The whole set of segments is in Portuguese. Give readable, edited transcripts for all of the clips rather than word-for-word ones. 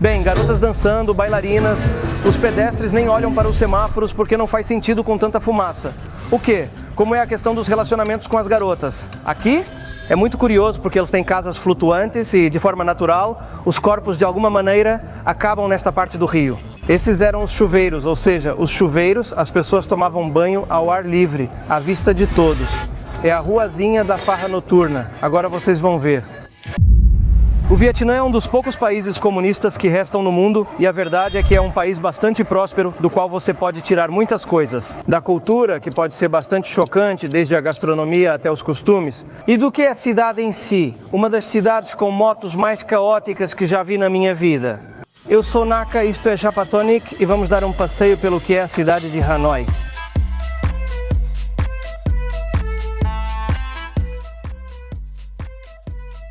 Bem, garotas dançando, bailarinas, os pedestres nem olham para os semáforos porque não faz sentido com tanta fumaça. O quê? Como é a questão dos relacionamentos com as garotas? Aqui é muito curioso porque eles têm casas flutuantes e, de forma natural, os corpos de alguma maneira acabam nesta parte do rio. Esses eram os chuveiros, ou seja, os chuveiros, as pessoas tomavam banho ao ar livre, à vista de todos. É a ruazinha da farra noturna, agora vocês vão ver. O Vietnã é um dos poucos países comunistas que restam no mundo e a verdade é que é um país bastante próspero, do qual você pode tirar muitas coisas. Da cultura, que pode ser bastante chocante, desde a gastronomia até os costumes. E do que é a cidade em si? Uma das cidades com motos mais caóticas que já vi na minha vida. Eu sou Naka, isto é Japatonic e vamos dar um passeio pelo que é a cidade de Hanoi.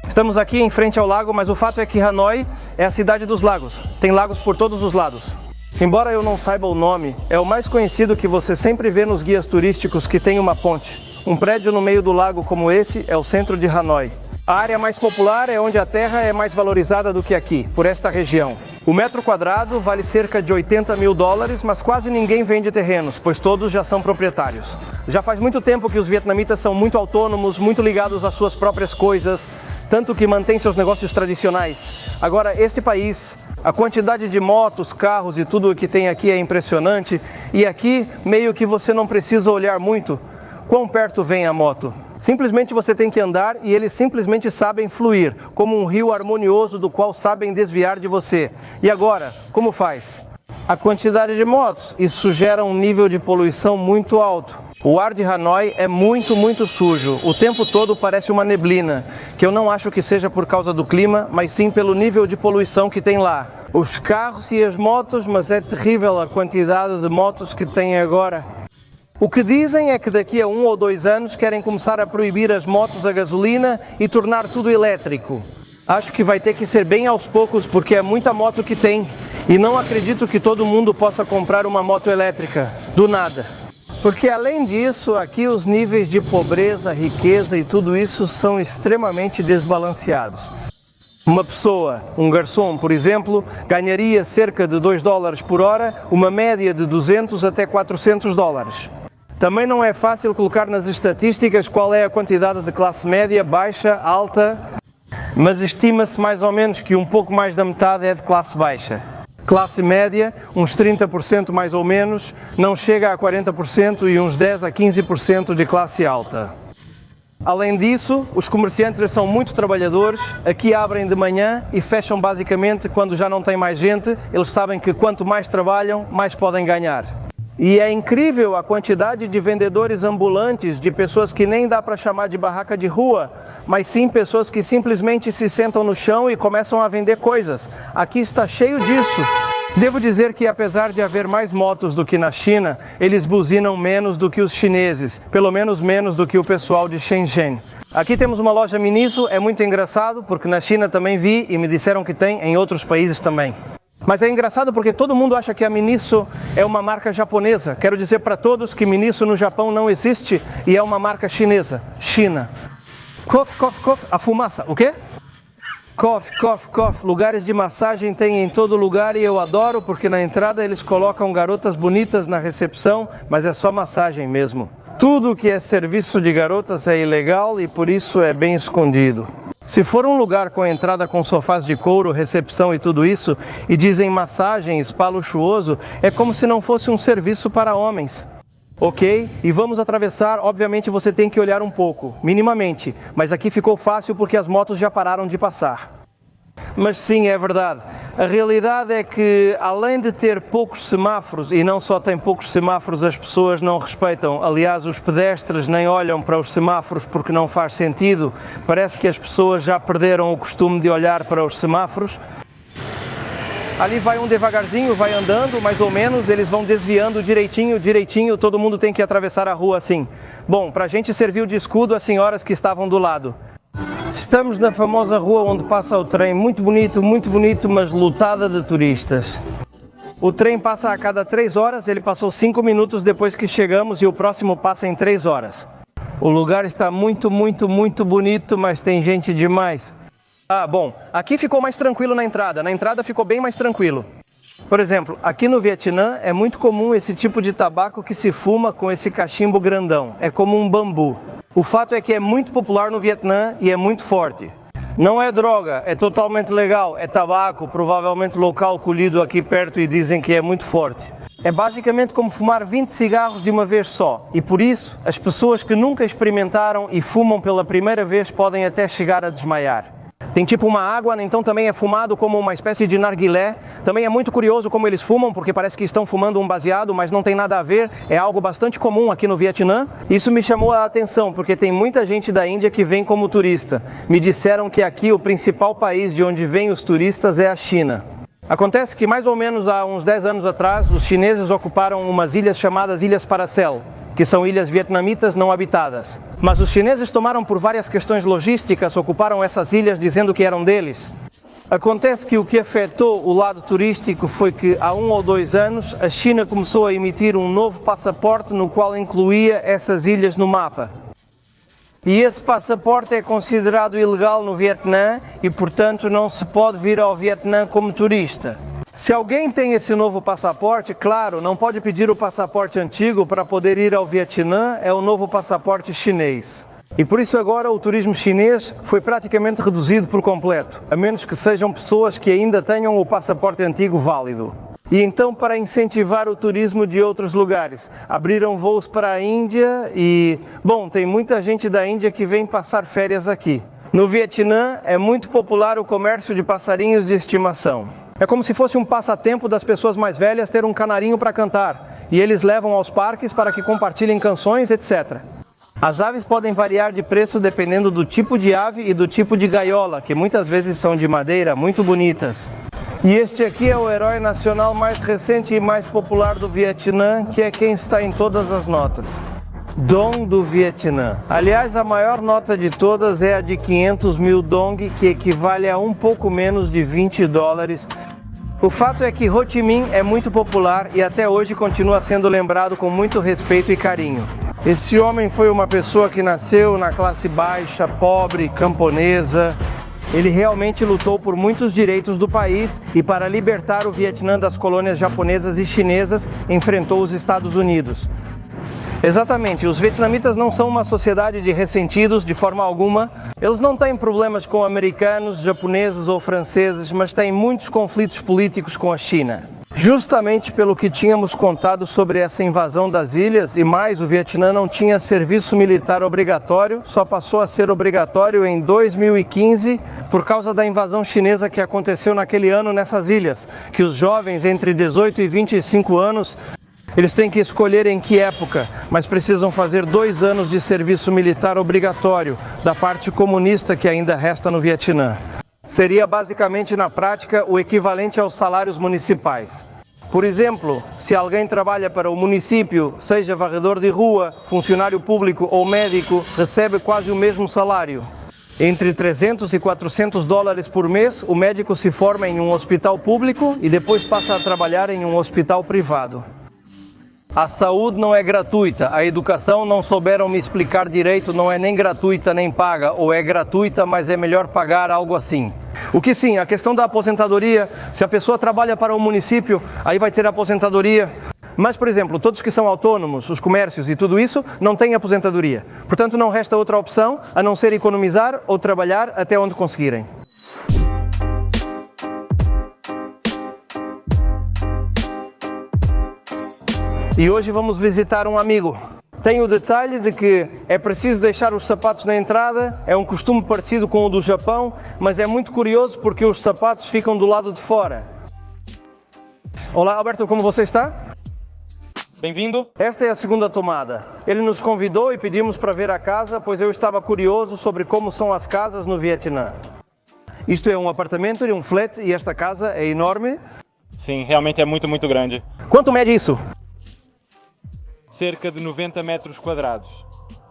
Estamos aqui em frente ao lago, mas o fato é que Hanoi é a cidade dos lagos. Tem lagos por todos os lados. Embora eu não saiba o nome, é o mais conhecido que você sempre vê nos guias turísticos que tem uma ponte. Um prédio no meio do lago como esse é o centro de Hanoi. A área mais popular é onde a terra é mais valorizada do que aqui, por esta região. O metro quadrado vale cerca de 80 mil dólares, mas quase ninguém vende terrenos, pois todos já são proprietários. Já faz muito tempo que os vietnamitas são muito autônomos, muito ligados às suas próprias coisas, tanto que mantém seus negócios tradicionais. Agora, este país, a quantidade de motos, carros e tudo o que tem aqui é impressionante, e aqui meio que você não precisa olhar muito quão perto vem a moto. Simplesmente você tem que andar e eles simplesmente sabem fluir, como um rio harmonioso do qual sabem desviar de você. E agora, como faz? A quantidade de motos, isso gera um nível de poluição muito alto. O ar de Hanoi é muito sujo, o tempo todo parece uma neblina, que eu não acho que seja por causa do clima, mas sim pelo nível de poluição que tem lá. Os carros e as motos, mas é terrível a quantidade de motos que tem agora. O que dizem é que daqui a 1 ou 2 anos querem começar a proibir as motos a gasolina e tornar tudo elétrico. Acho que vai ter que ser bem aos poucos porque é muita moto que tem e não acredito que todo mundo possa comprar uma moto elétrica, do nada. Porque além disso, aqui os níveis de pobreza, riqueza e tudo isso são extremamente desbalanceados. Uma pessoa, um garçom, por exemplo, ganharia cerca de 2 dólares por hora, uma média de 200 até 400 dólares. Também não é fácil colocar nas estatísticas qual é a quantidade de classe média, baixa, alta, mas estima-se mais ou menos que um pouco mais da metade é de classe baixa. Classe média, uns 30% mais ou menos, não chega a 40% e uns 10 a 15% de classe alta. Além disso, os comerciantes são muito trabalhadores, aqui abrem de manhã e fecham basicamente quando já não tem mais gente, eles sabem que quanto mais trabalham, mais podem ganhar. E é incrível a quantidade de vendedores ambulantes, de pessoas que nem dá para chamar de barraca de rua, mas sim pessoas que simplesmente se sentam no chão e começam a vender coisas. Aqui está cheio disso. Devo dizer que apesar de haver mais motos do que na China, eles buzinam menos do que os chineses, pelo menos menos do que o pessoal de Shenzhen. Aqui temos uma loja Miniso, é muito engraçado porque na China também vi e me disseram que tem em outros países também. Mas é engraçado porque todo mundo acha que a Miniso é uma marca japonesa. Quero dizer para todos que Miniso no Japão não existe e é uma marca chinesa. China. Coffee, a fumaça. O quê? Coffee. Lugares de massagem tem em todo lugar e eu adoro porque na entrada eles colocam garotas bonitas na recepção, mas é só massagem mesmo. Tudo que é serviço de garotas é ilegal e por isso é bem escondido. Se for um lugar com entrada com sofás de couro, recepção e tudo isso, e dizem massagem, spa luxuoso, é como se não fosse um serviço para homens. Ok? E vamos atravessar, obviamente você tem que olhar um pouco, minimamente, mas aqui ficou fácil porque as motos já pararam de passar. Mas sim, é verdade. A realidade é que, além de ter poucos semáforos, e não só tem poucos semáforos, as pessoas não respeitam. Aliás, os pedestres nem olham para os semáforos porque não faz sentido. Parece que as pessoas já perderam o costume de olhar para os semáforos. Ali vai um devagarzinho, vai andando, mais ou menos, eles vão desviando direitinho, todo mundo tem que atravessar a rua assim. Bom, pra gente serviu de escudo as senhoras que estavam do lado. Estamos na famosa rua onde passa o trem, muito bonito, mas lotada de turistas. O trem passa a cada 3 horas, ele passou 5 minutos depois que chegamos e o próximo passa em 3 horas. O lugar está muito bonito, mas tem gente demais. Bom, aqui ficou mais tranquilo na entrada ficou bem mais tranquilo. Por exemplo, aqui no Vietnã é muito comum esse tipo de tabaco que se fuma com esse cachimbo grandão, é como um bambu. O fato é que é muito popular no Vietnã e é muito forte. Não é droga, é totalmente legal, é tabaco, provavelmente local colhido aqui perto e dizem que é muito forte. É basicamente como fumar 20 cigarros de uma vez só e por isso as pessoas que nunca experimentaram e fumam pela primeira vez podem até chegar a desmaiar. Tem tipo uma água, então também é fumado como uma espécie de narguilé. Também é muito curioso como eles fumam, porque parece que estão fumando um baseado, mas não tem nada a ver. É algo bastante comum aqui no Vietnã. Isso me chamou a atenção, porque tem muita gente da Índia que vem como turista. Me disseram que aqui o principal país de onde vêm os turistas é a China. Acontece que mais ou menos há uns 10 anos atrás, os chineses ocuparam umas ilhas chamadas Ilhas Paracel, que são ilhas vietnamitas não habitadas. Mas os chineses tomaram por várias questões logísticas, ocuparam essas ilhas dizendo que eram deles. Acontece que o que afetou o lado turístico foi que há 1 ou 2 anos a China começou a emitir um novo passaporte no qual incluía essas ilhas no mapa. E esse passaporte é considerado ilegal no Vietnã e, portanto, não se pode vir ao Vietnã como turista. Se alguém tem esse novo passaporte, claro, não pode pedir o passaporte antigo para poder ir ao Vietnã, é o novo passaporte chinês. E por isso agora o turismo chinês foi praticamente reduzido por completo, a menos que sejam pessoas que ainda tenham o passaporte antigo válido. E então, para incentivar o turismo de outros lugares, abriram voos para a Índia e, bom, tem muita gente da Índia que vem passar férias aqui. No Vietnã é muito popular o comércio de passarinhos de estimação. É como se fosse um passatempo das pessoas mais velhas ter um canarinho para cantar, e eles levam aos parques para que compartilhem canções, etc. As aves podem variar de preço dependendo do tipo de ave e do tipo de gaiola, que muitas vezes são de madeira, muito bonitas. E este aqui é o herói nacional mais recente e mais popular do Vietnã, que é quem está em todas as notas. Dong do Vietnã. Aliás, a maior nota de todas é a de 500 mil dong, que equivale a um pouco menos de 20 dólares. O fato é que Ho Chi Minh é muito popular e até hoje continua sendo lembrado com muito respeito e carinho. Esse homem foi uma pessoa que nasceu na classe baixa, pobre, camponesa. Ele realmente lutou por muitos direitos do país e para libertar o Vietnã das colônias japonesas e chinesas, enfrentou os Estados Unidos. Exatamente, os vietnamitas não são uma sociedade de ressentidos de forma alguma. Eles não têm problemas com americanos, japoneses ou franceses, mas têm muitos conflitos políticos com a China. Justamente pelo que tínhamos contado sobre essa invasão das ilhas, e mais, o Vietnã não tinha serviço militar obrigatório, só passou a ser obrigatório em 2015 por causa da invasão chinesa que aconteceu naquele ano nessas ilhas, que os jovens entre 18 e 25 anos eles têm que escolher em que época, mas precisam fazer 2 anos de serviço militar obrigatório da parte comunista que ainda resta no Vietnã. Seria basicamente na prática o equivalente aos salários municipais. Por exemplo, se alguém trabalha para o município, seja varredor de rua, funcionário público ou médico, recebe quase o mesmo salário. Entre 300 e 400 dólares por mês, o médico se forma em um hospital público e depois passa a trabalhar em um hospital privado. A saúde não é gratuita, a educação não souberam me explicar direito, não é nem gratuita nem paga, ou é gratuita, mas é melhor pagar, algo assim. O que sim, a questão da aposentadoria, se a pessoa trabalha para o município, aí vai ter aposentadoria. Mas, por exemplo, todos que são autônomos, os comércios e tudo isso, não têm aposentadoria. Portanto, não resta outra opção a não ser economizar ou trabalhar até onde conseguirem. E hoje vamos visitar um amigo. Tem o detalhe de que é preciso deixar os sapatos na entrada, é um costume parecido com o do Japão, mas é muito curioso porque os sapatos ficam do lado de fora. Olá, Alberto, como você está? Bem-vindo. Esta é a segunda tomada. Ele nos convidou e pedimos para ver a casa, pois eu estava curioso sobre como são as casas no Vietnã. Isto é um apartamento, um flat, e esta casa é enorme. Sim, realmente é muito grande. Quanto mede isso? Cerca de 90 metros quadrados.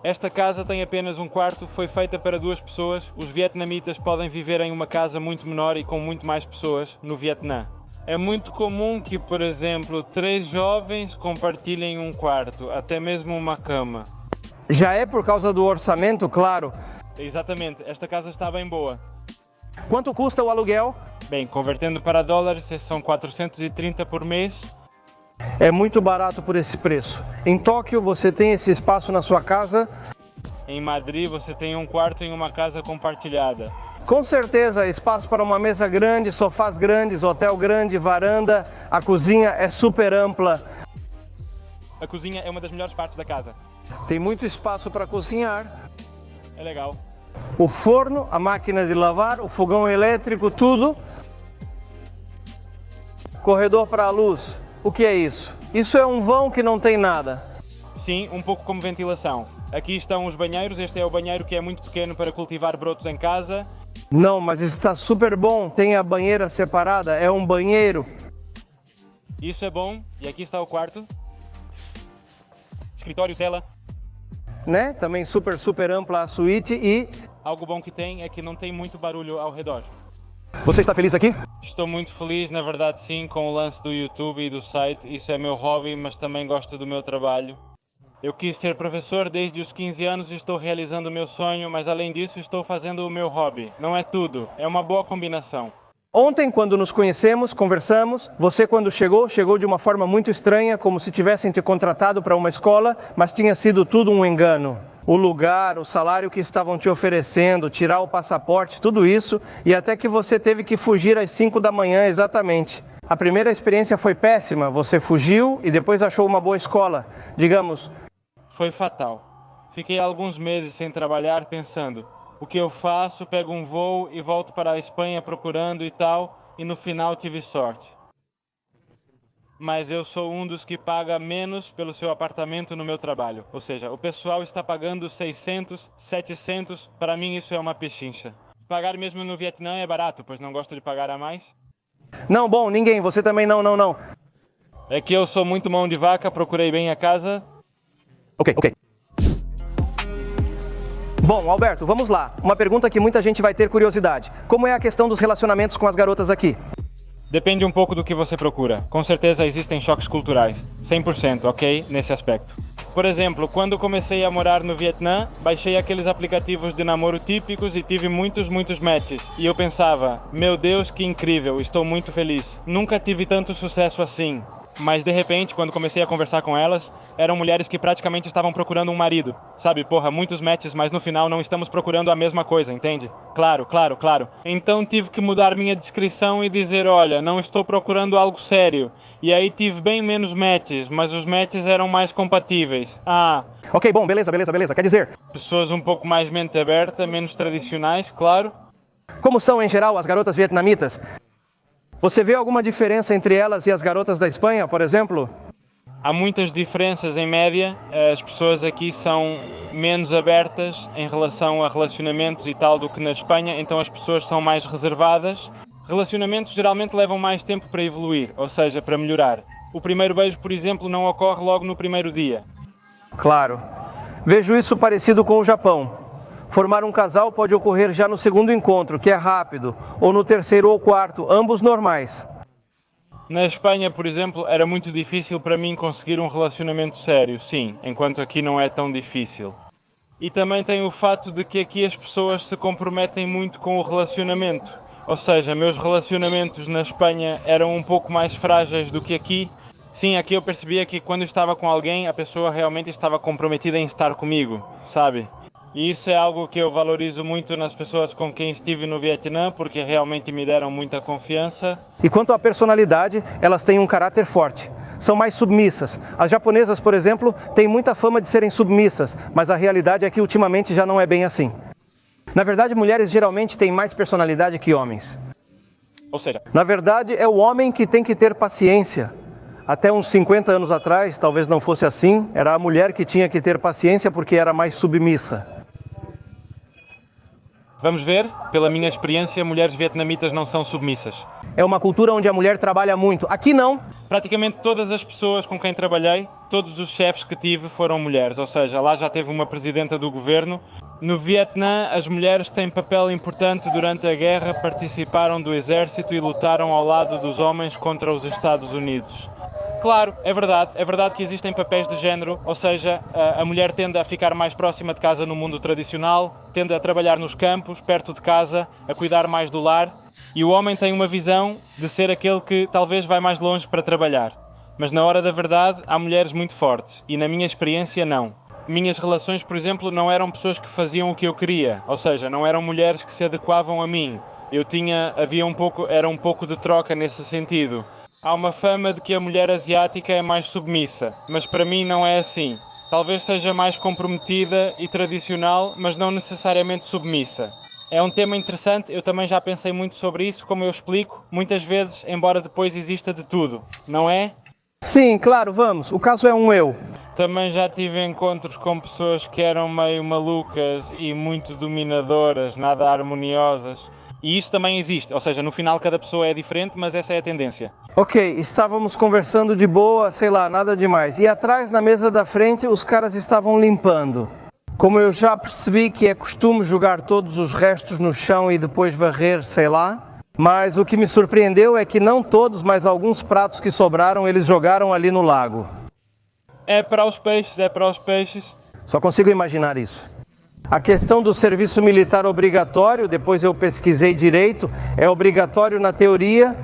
Esta casa tem apenas um quarto, foi feita para 2 pessoas. Os vietnamitas podem viver em uma casa muito menor e com muito mais pessoas no Vietnã. É muito comum que, por exemplo, 3 jovens compartilhem um quarto, até mesmo uma cama. Já é por causa do orçamento, claro. Exatamente, esta casa está bem boa. Quanto custa o aluguel? Bem, convertendo para dólares, são 430 por mês. É muito barato por esse preço. Em Tóquio você tem esse espaço na sua casa. Em Madrid você tem um quarto em uma casa compartilhada. Com certeza, espaço para uma mesa grande, sofás grandes, hotel grande, varanda. A cozinha é super ampla. A cozinha é uma das melhores partes da casa. Tem muito espaço para cozinhar. É legal. O forno, a máquina de lavar, o fogão elétrico, tudo. Corredor para a luz. O que é isso? Isso é um vão que não tem nada. Sim, um pouco como ventilação. Aqui estão os banheiros. Este é o banheiro que é muito pequeno para cultivar brotos em casa. Não, mas está super bom. Tem a banheira separada, é um banheiro. Isso é bom. E aqui está o quarto. Escritório, tela. Né? Também super ampla a suíte e... Algo bom que tem é que não tem muito barulho ao redor. Você está feliz aqui? Estou muito feliz, na verdade sim, com o lance do YouTube e do site. Isso é meu hobby, mas também gosto do meu trabalho. Eu quis ser professor desde os 15 anos e estou realizando o meu sonho, mas além disso estou fazendo o meu hobby. Não é tudo, é uma boa combinação. Ontem, quando nos conhecemos, conversamos, você quando chegou de uma forma muito estranha, como se tivessem te contratado para uma escola, mas tinha sido tudo um engano. O lugar, o salário que estavam te oferecendo, tirar o passaporte, tudo isso, e até que você teve que fugir às 5 da manhã exatamente. A primeira experiência foi péssima, você fugiu e depois achou uma boa escola, digamos. Foi fatal. Fiquei alguns meses sem trabalhar pensando, o que eu faço, pego um voo e volto para a Espanha procurando e tal, e no final tive sorte. Mas eu sou um dos que paga menos pelo seu apartamento no meu trabalho. Ou seja, o pessoal está pagando 600, 700, para mim isso é uma pechincha. Pagar mesmo no Vietnã é barato, pois não gosto de pagar a mais. Não, bom, ninguém, você também não. É que eu sou muito mão de vaca, procurei bem a casa. Ok. Bom, Alberto, vamos lá. Uma pergunta que muita gente vai ter curiosidade. Como é a questão dos relacionamentos com as garotas aqui? Depende um pouco do que você procura. Com certeza existem choques culturais. 100%, ok? Nesse aspecto. Por exemplo, quando comecei a morar no Vietnã, baixei aqueles aplicativos de namoro típicos e tive muitos matches. E eu pensava, meu Deus, que incrível, estou muito feliz. Nunca tive tanto sucesso assim. Mas de repente, quando comecei a conversar com elas, eram mulheres que praticamente estavam procurando um marido. Sabe, porra, muitos matches, mas no final não estamos procurando a mesma coisa, entende? Claro. Então tive que mudar minha descrição e dizer, olha, não estou procurando algo sério. E aí tive bem menos matches, mas os matches eram mais compatíveis. Ok, bom, beleza. Quer dizer... Pessoas um pouco mais mente aberta, menos tradicionais, claro. Como são, em geral, as garotas vietnamitas? Você vê alguma diferença entre elas e as garotas da Espanha, por exemplo? Há muitas diferenças em média. As pessoas aqui são menos abertas em relação a relacionamentos e tal do que na Espanha, então as pessoas são mais reservadas. Relacionamentos geralmente levam mais tempo para evoluir, ou seja, para melhorar. O primeiro beijo, por exemplo, não ocorre logo no primeiro dia. Claro. Vejo isso parecido com o Japão. Formar um casal pode ocorrer já no segundo encontro, que é rápido, ou no terceiro ou quarto, ambos normais. Na Espanha, por exemplo, era muito difícil para mim conseguir um relacionamento sério, sim, enquanto aqui não é tão difícil. E também tem o fato de que aqui as pessoas se comprometem muito com o relacionamento. Ou seja, meus relacionamentos na Espanha eram um pouco mais frágeis do que aqui. Sim, aqui eu percebia que quando estava com alguém, a pessoa realmente estava comprometida em estar comigo, sabe? E isso é algo que eu valorizo muito nas pessoas com quem estive no Vietnã, porque realmente me deram muita confiança. E quanto à personalidade, elas têm um caráter forte. São mais submissas. As japonesas, por exemplo, têm muita fama de serem submissas, mas a realidade é que ultimamente já não é bem assim. Na verdade, mulheres geralmente têm mais personalidade que homens. Ou seja, na verdade, é o homem que tem que ter paciência. Até uns 50 anos atrás, talvez não fosse assim, era a mulher que tinha que ter paciência porque era mais submissa. Vamos ver, pela minha experiência, mulheres vietnamitas não são submissas. É uma cultura onde a mulher trabalha muito. Aqui não. Praticamente todas as pessoas com quem trabalhei, todos os chefes que tive foram mulheres. Ou seja, lá já teve uma presidenta do governo. No Vietnã, as mulheres têm papel importante durante a guerra, participaram do exército e lutaram ao lado dos homens contra os Estados Unidos. Claro, é verdade que existem papéis de género, ou seja, a mulher tende a ficar mais próxima de casa no mundo tradicional, tende a trabalhar nos campos, perto de casa, a cuidar mais do lar, e o homem tem uma visão de ser aquele que talvez vai mais longe para trabalhar. Mas na hora da verdade há mulheres muito fortes, e na minha experiência não. Minhas relações, por exemplo, não eram pessoas que faziam o que eu queria, ou seja, não eram mulheres que se adequavam a mim. Era um pouco de troca nesse sentido. Há uma fama de que a mulher asiática é mais submissa, mas para mim não é assim. Talvez seja mais comprometida e tradicional, mas não necessariamente submissa. É um tema interessante, eu também já pensei muito sobre isso, como eu explico, muitas vezes, embora depois exista de tudo, não é? Sim, claro, vamos. O caso é um eu. Também já tive encontros com pessoas que eram meio malucas e muito dominadoras, nada harmoniosas. E isso também existe, ou seja, no final cada pessoa é diferente, mas essa é a tendência. Ok, estávamos conversando de boa, sei lá, nada demais. E atrás, na mesa da frente, os caras estavam limpando. Como eu já percebi que é costume jogar todos os restos no chão e depois varrer, sei lá. Mas o que me surpreendeu é que não todos, mas alguns pratos que sobraram, eles jogaram ali no lago. É para os peixes. Só consigo imaginar isso. A questão do serviço militar obrigatório, depois eu pesquisei direito, é obrigatório na teoria,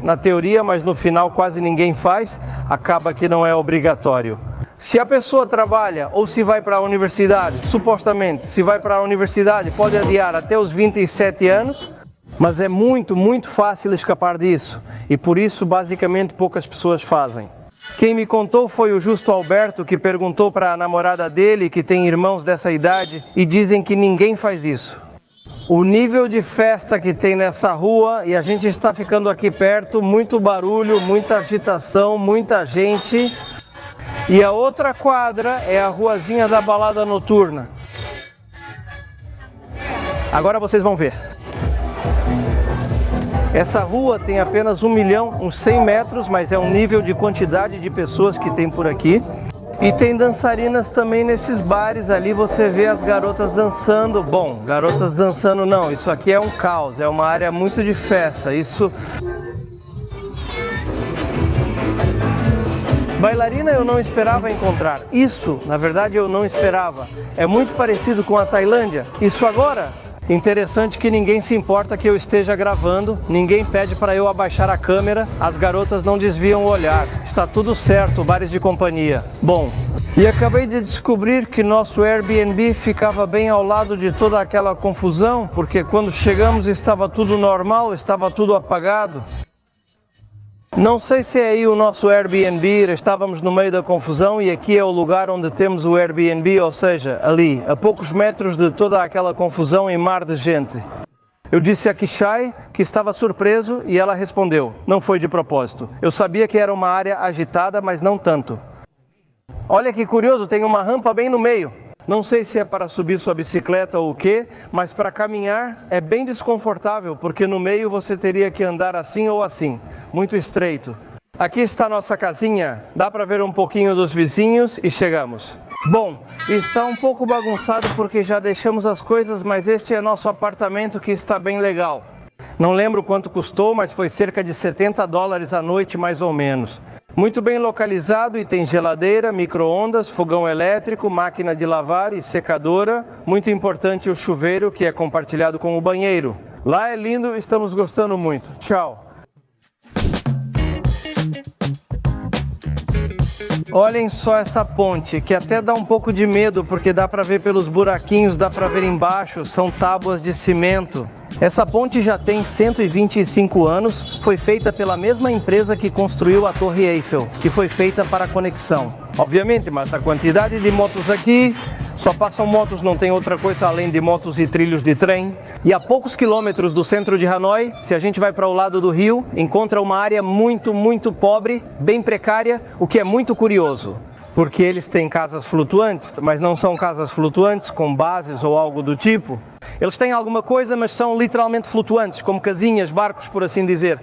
mas no final quase ninguém faz, acaba que não é obrigatório. Se a pessoa trabalha ou se vai para a universidade, supostamente, se vai para a universidade pode adiar até os 27 anos, mas é muito, muito fácil escapar disso e por isso basicamente poucas pessoas fazem. Quem me contou foi o Justo Alberto, que perguntou para a namorada dele, que tem irmãos dessa idade, e dizem que ninguém faz isso. O nível de festa que tem nessa rua, e a gente está ficando aqui perto, muito barulho, muita agitação, muita gente. E a outra quadra é a ruazinha da balada noturna. Agora vocês vão ver. Essa rua tem apenas 1 milhão, uns 100 metros, mas é um nível de quantidade de pessoas que tem por aqui. E tem dançarinas também nesses bares ali, você vê as garotas dançando. Bom, garotas dançando não, isso aqui é um caos, é uma área muito de festa. Bailarina eu não esperava encontrar. Isso, na verdade, eu não esperava. É muito parecido com a Tailândia. Isso agora... Interessante que ninguém se importa que eu esteja gravando, ninguém pede para eu abaixar a câmera, as garotas não desviam o olhar, está tudo certo, bares de companhia. Bom, e acabei de descobrir que nosso Airbnb ficava bem ao lado de toda aquela confusão, porque quando chegamos estava tudo normal, estava tudo apagado. Não sei se é aí o nosso Airbnb, estávamos no meio da confusão e aqui é o lugar onde temos o Airbnb, ou seja, ali, a poucos metros de toda aquela confusão e mar de gente. Eu disse a Kishai que estava surpreso e ela respondeu, não foi de propósito. Eu sabia que era uma área agitada, mas não tanto. Olha que curioso, tem uma rampa bem no meio. Não sei se é para subir sua bicicleta ou o quê, mas para caminhar é bem desconfortável, porque no meio você teria que andar assim ou assim. Muito estreito. Aqui está a nossa casinha, dá para ver um pouquinho dos vizinhos e chegamos. Bom, está um pouco bagunçado porque já deixamos as coisas, mas este é nosso apartamento que está bem legal. Não lembro quanto custou, mas foi cerca de $70 a noite mais ou menos. Muito bem localizado e tem geladeira, micro-ondas, fogão elétrico, máquina de lavar e secadora. Muito importante o chuveiro que é compartilhado com o banheiro. Lá é lindo, estamos gostando muito. Tchau! Olhem só essa ponte, que até dá um pouco de medo, porque dá para ver pelos buraquinhos, dá para ver embaixo, são tábuas de cimento. Essa ponte já tem 125 anos, foi feita pela mesma empresa que construiu a Torre Eiffel, que foi feita para a conexão. Obviamente, mas a quantidade de motos aqui, só passam motos, não tem outra coisa além de motos e trilhos de trem. E a poucos quilômetros do centro de Hanoi, se a gente vai para o lado do rio, encontra uma área muito, muito pobre, bem precária, o que é muito curioso. Porque eles têm casas flutuantes, mas não são casas flutuantes com bases ou algo do tipo. Eles têm alguma coisa, mas são literalmente flutuantes, como casinhas, barcos, por assim dizer.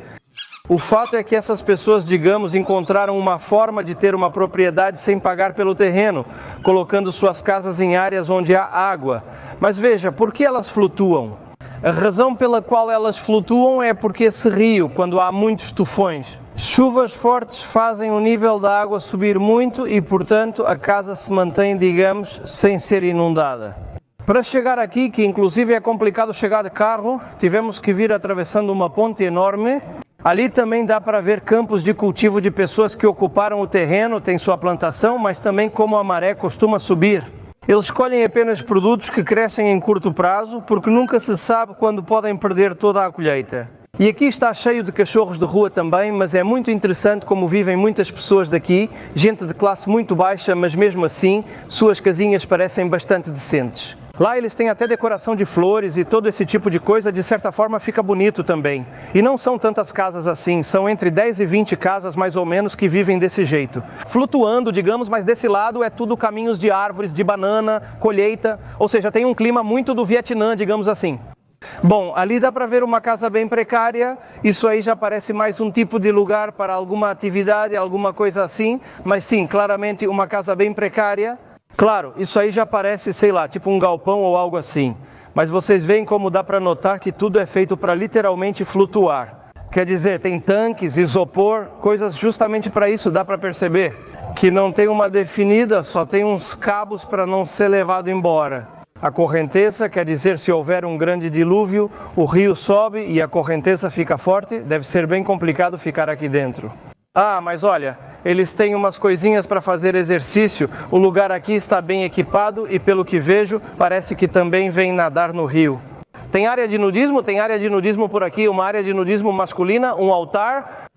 O fato é que essas pessoas, digamos, encontraram uma forma de ter uma propriedade sem pagar pelo terreno, colocando suas casas em áreas onde há água. Mas veja, por que elas flutuam? A razão pela qual elas flutuam é porque esse rio, quando há muitos tufões, Chuvas fortes fazem o nível da água subir muito e, portanto, a casa se mantém, digamos, sem ser inundada. Para chegar aqui, que inclusive é complicado chegar de carro, tivemos que vir atravessando uma ponte enorme. Ali também dá para ver campos de cultivo de pessoas que ocuparam o terreno, tem sua plantação, mas também como a maré costuma subir. Eles escolhem apenas produtos que crescem em curto prazo, porque nunca se sabe quando podem perder toda a colheita. E aqui está cheio de cachorros de rua também, mas é muito interessante como vivem muitas pessoas daqui, gente de classe muito baixa, mas mesmo assim, suas casinhas parecem bastante decentes. Lá eles têm até decoração de flores e todo esse tipo de coisa, de certa forma fica bonito também. E não são tantas casas assim, são entre 10 e 20 casas mais ou menos que vivem desse jeito. Flutuando, digamos, mas desse lado é tudo caminhos de árvores, de banana, colheita, ou seja, tem um clima muito do Vietnã, digamos assim. Bom, ali dá para ver uma casa bem precária, isso aí já parece mais um tipo de lugar para alguma atividade, alguma coisa assim, mas sim, claramente uma casa bem precária. Claro, isso aí já parece, sei lá, tipo um galpão ou algo assim, mas vocês veem como dá para notar que tudo é feito para literalmente flutuar. Quer dizer, tem tanques, isopor, coisas justamente para isso, dá para perceber que não tem uma definida, só tem uns cabos para não ser levado embora. A correnteza, quer dizer, se houver um grande dilúvio, o rio sobe e a correnteza fica forte, deve ser bem complicado ficar aqui dentro. Ah, mas olha, eles têm umas coisinhas para fazer exercício, o lugar aqui está bem equipado e pelo que vejo, parece que também vem nadar no rio. Tem área de nudismo? Tem área de nudismo por aqui, uma área de nudismo masculina, um altar.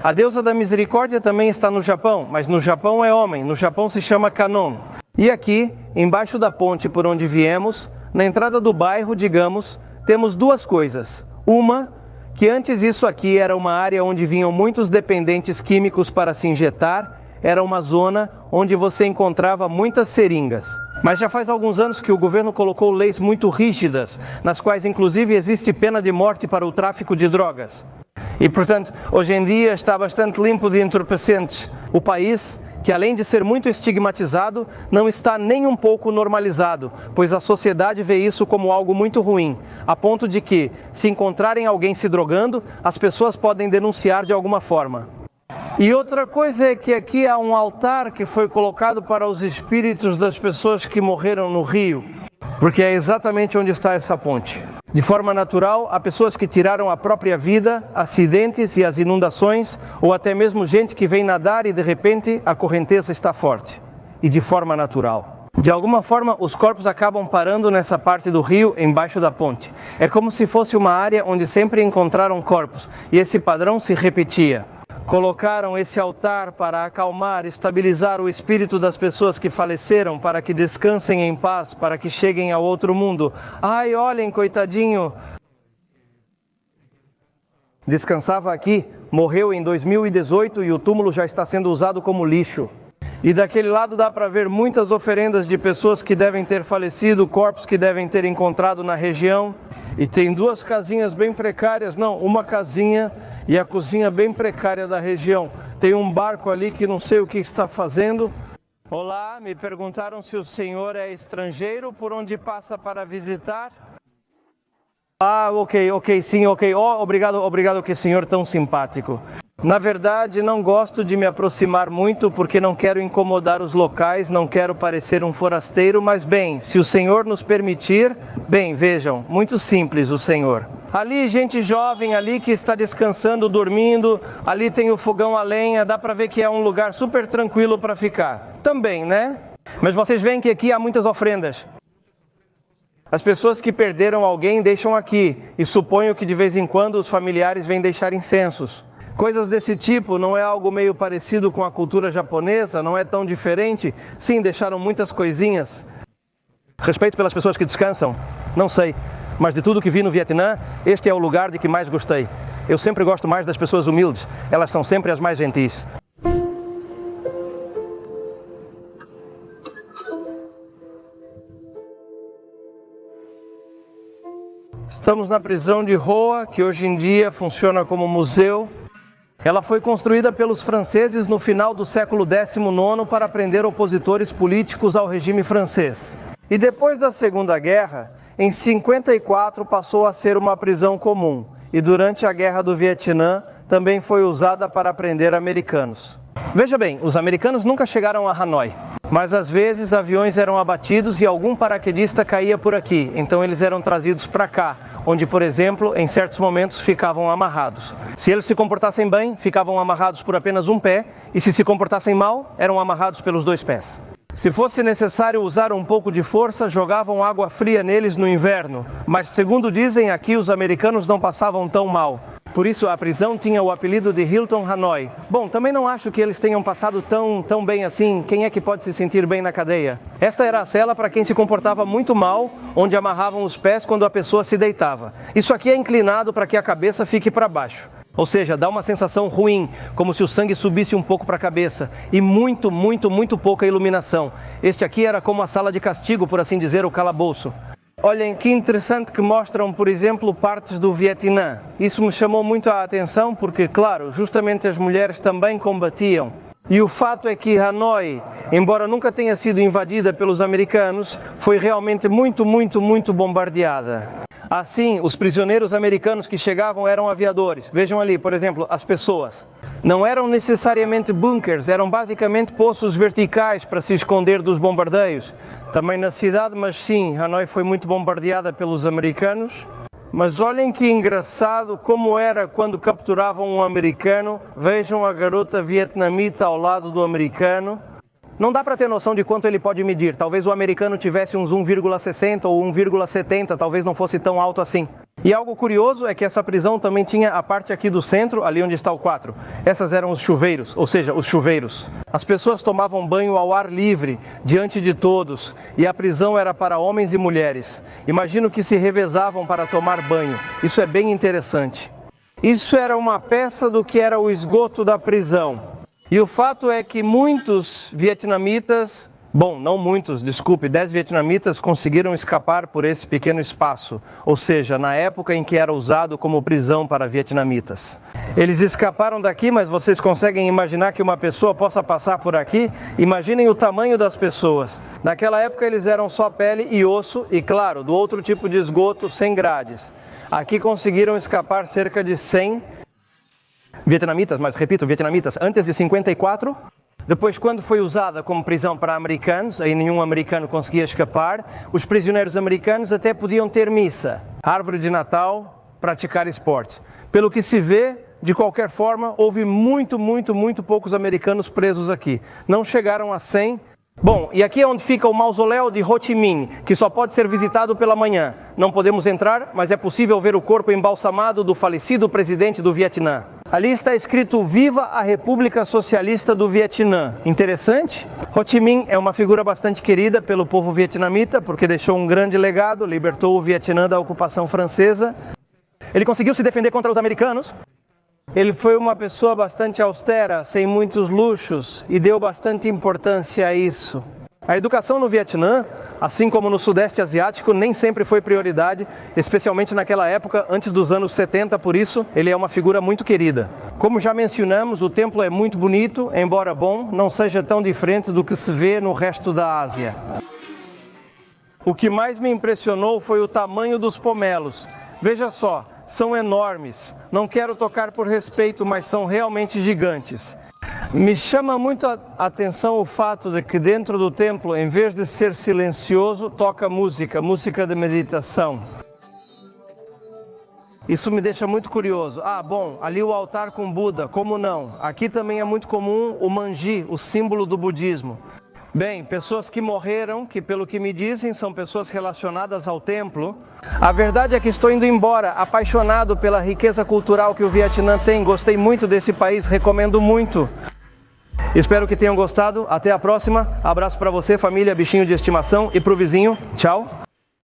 A deusa da misericórdia também está no Japão, mas no Japão é homem, no Japão se chama Kannon. E aqui, embaixo da ponte por onde viemos, na entrada do bairro, digamos, temos duas coisas. Uma, que antes isso aqui era uma área onde vinham muitos dependentes químicos para se injetar, era uma zona onde você encontrava muitas seringas. Mas já faz alguns anos que o governo colocou leis muito rígidas, nas quais inclusive existe pena de morte para o tráfico de drogas. E portanto, hoje em dia está bastante limpo de entorpecentes. O país, que além de ser muito estigmatizado, não está nem um pouco normalizado, pois a sociedade vê isso como algo muito ruim, a ponto de que, se encontrarem alguém se drogando, as pessoas podem denunciar de alguma forma. E outra coisa é que aqui há um altar que foi colocado para os espíritos das pessoas que morreram no rio, porque é exatamente onde está essa ponte. De forma natural, há pessoas que tiraram a própria vida, acidentes e as inundações, ou até mesmo gente que vem nadar e de repente a correnteza está forte. E de forma natural. De alguma forma, os corpos acabam parando nessa parte do rio, embaixo da ponte. É como se fosse uma área onde sempre encontraram corpos, e esse padrão se repetia. Colocaram esse altar para acalmar, estabilizar o espírito das pessoas que faleceram, para que descansem em paz, para que cheguem ao outro mundo. Ai, olhem, coitadinho. Descansava aqui, morreu em 2018 e o túmulo já está sendo usado como lixo. E daquele lado dá para ver muitas oferendas de pessoas que devem ter falecido, corpos que devem ter encontrado na região. E tem duas casinhas bem precárias, não, uma casinha e a cozinha bem precária da região. Tem um barco ali que não sei o que está fazendo. Olá, me perguntaram se o senhor é estrangeiro, por onde passa para visitar? Ah, ok, sim, ok. Oh, obrigado que senhor tão simpático. Na verdade, não gosto de me aproximar muito porque não quero incomodar os locais, não quero parecer um forasteiro, mas bem, se o senhor nos permitir, bem, vejam, muito simples o senhor. Ali, gente jovem ali que está descansando, dormindo, ali tem o fogão a lenha, dá para ver que é um lugar super tranquilo para ficar. Também, né? Mas vocês veem que aqui há muitas ofrendas. As pessoas que perderam alguém deixam aqui, e suponho que de vez em quando os familiares vêm deixar incensos. Coisas desse tipo, não é algo meio parecido com a cultura japonesa, não é tão diferente? Sim, deixaram muitas coisinhas. Respeito pelas pessoas que descansam? Não sei, mas de tudo que vi no Vietnã, este é o lugar de que mais gostei. Eu sempre gosto mais das pessoas humildes, elas são sempre as mais gentis. Estamos na prisão de Hoa, que hoje em dia funciona como museu. Ela foi construída pelos franceses no final do século XIX para prender opositores políticos ao regime francês. E depois da Segunda Guerra, em 54 passou a ser uma prisão comum. e durante a Guerra do Vietnã também foi usada para prender americanos. Veja bem, os americanos nunca chegaram a Hanoi, mas às vezes aviões eram abatidos e algum paraquedista caía por aqui, então eles eram trazidos para cá, onde, por exemplo, em certos momentos ficavam amarrados. Se eles se comportassem bem, ficavam amarrados por apenas um pé, e se comportassem mal, eram amarrados pelos 2 pés. Se fosse necessário usar um pouco de força, jogavam água fria neles no inverno, mas segundo dizem aqui, os americanos não passavam tão mal. Por isso a prisão tinha o apelido de Hilton Hanoi. Bom, também não acho que eles tenham passado tão bem assim. Quem é que pode se sentir bem na cadeia? Esta era a cela para quem se comportava muito mal, onde amarravam os pés quando a pessoa se deitava. Isso aqui é inclinado para que a cabeça fique para baixo. Ou seja, dá uma sensação ruim, como se o sangue subisse um pouco para a cabeça. E muito pouca iluminação. Este aqui era como a sala de castigo, por assim dizer, o calabouço. Olhem que interessante que mostram, por exemplo, partes do Vietnã. Isso me chamou muito a atenção porque, claro, justamente as mulheres também combatiam. E o fato é que Hanoi, embora nunca tenha sido invadida pelos americanos, foi realmente muito bombardeada. Assim, os prisioneiros americanos que chegavam eram aviadores. Vejam ali, por exemplo, as pessoas. Não eram necessariamente bunkers, eram basicamente poços verticais para se esconder dos bombardeios. Também na cidade, mas sim, Hanoi foi muito bombardeada pelos americanos. Mas olhem que engraçado como era quando capturavam um americano. Vejam a garota vietnamita ao lado do americano. Não dá para ter noção de quanto ele pode medir. Talvez o americano tivesse uns 1,60 ou 1,70, talvez não fosse tão alto assim. E algo curioso é que essa prisão também tinha a parte aqui do centro, ali onde está o 4. Essas eram os chuveiros, ou seja, os chuveiros. As pessoas tomavam banho ao ar livre, diante de todos, e a prisão era para homens e mulheres. Imagino que se revezavam para tomar banho. Isso é bem interessante. Isso era uma peça do que era o esgoto da prisão. E o fato é que muitos vietnamitas, não muitos, desculpe, 10 vietnamitas conseguiram escapar por esse pequeno espaço, ou seja, na época em que era usado como prisão para vietnamitas. Eles escaparam daqui, mas vocês conseguem imaginar que uma pessoa possa passar por aqui? Imaginem o tamanho das pessoas. Naquela época eles eram só pele e osso e, claro, do outro tipo de esgoto, sem grades. Aqui conseguiram escapar cerca de 100 vietnamitas, mas repito, vietnamitas antes de 54. Depois, quando foi usada como prisão para americanos, aí nenhum americano conseguia escapar, os prisioneiros americanos até podiam ter missa, árvore de Natal, praticar esportes. Pelo que se vê, de qualquer forma, houve muito poucos americanos presos aqui. Não chegaram a 100. Bom, e aqui é onde fica o mausoléu de Ho Chi Minh, que só pode ser visitado pela manhã. Não podemos entrar, mas é possível ver o corpo embalsamado do falecido presidente do Vietnã. Ali está escrito Viva a República Socialista do Vietnã. Interessante? Ho Chi Minh é uma figura bastante querida pelo povo vietnamita, porque deixou um grande legado, libertou o Vietnã da ocupação francesa. Ele conseguiu se defender contra os americanos. Ele foi uma pessoa bastante austera, sem muitos luxos, e deu bastante importância a isso. A educação no Vietnã, assim como no Sudeste Asiático, nem sempre foi prioridade, especialmente naquela época, antes dos anos 70, por isso ele é uma figura muito querida. Como já mencionamos, o templo é muito bonito, embora bom, não seja tão diferente do que se vê no resto da Ásia. O que mais me impressionou foi o tamanho dos pomelos. Veja só, são enormes. Não quero tocar por respeito, mas são realmente gigantes. Me chama muito a atenção o fato de que dentro do templo, em vez de ser silencioso, toca música de meditação. Isso me deixa muito curioso. Ali o altar com Buda, como não? Aqui também é muito comum o manji, o símbolo do budismo. Bem, pessoas que morreram, que pelo que me dizem são pessoas relacionadas ao templo. A verdade é que estou indo embora, apaixonado pela riqueza cultural que o Vietnã tem. Gostei muito desse país, recomendo muito. Espero que tenham gostado. Até a próxima. Abraço para você, família, bichinho de estimação, e pro vizinho. Tchau.